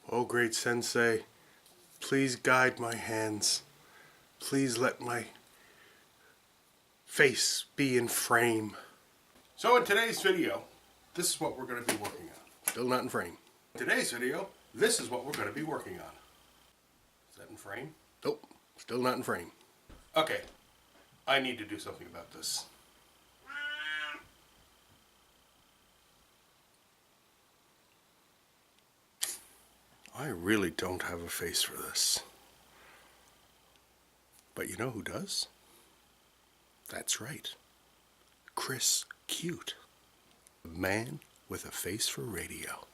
O great Sensei, please guide my hands. Please let my face be in frame. So in today's video, this is what we're going to be working on. Still not in frame. In today's video, this is what we're going to be working on. Is that in frame? Nope, still not in frame. Okay, I need to do something about this. I really don't have a face for this. But you know who does? That's right. Chris Cute. A man with a face for radio.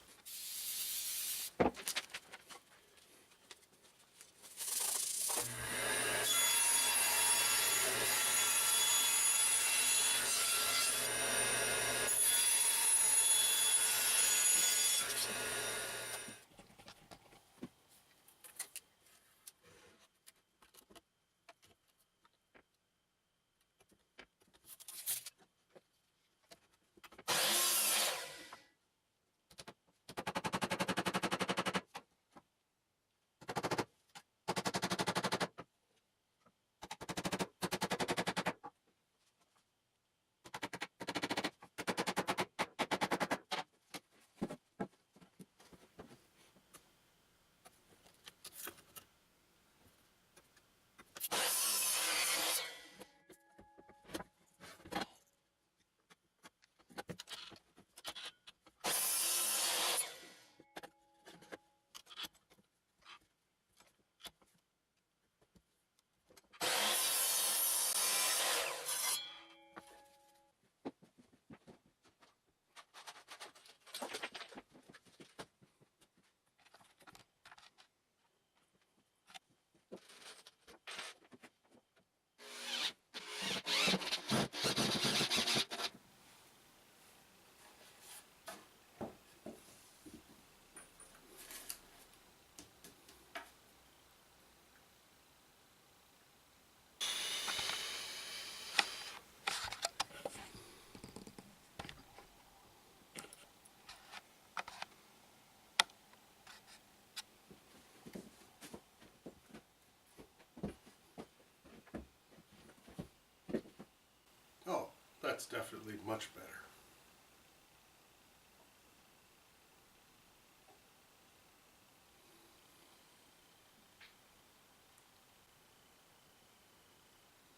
Oh, that's definitely much better.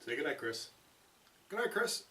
Say goodnight, Chris. Good night, Chris.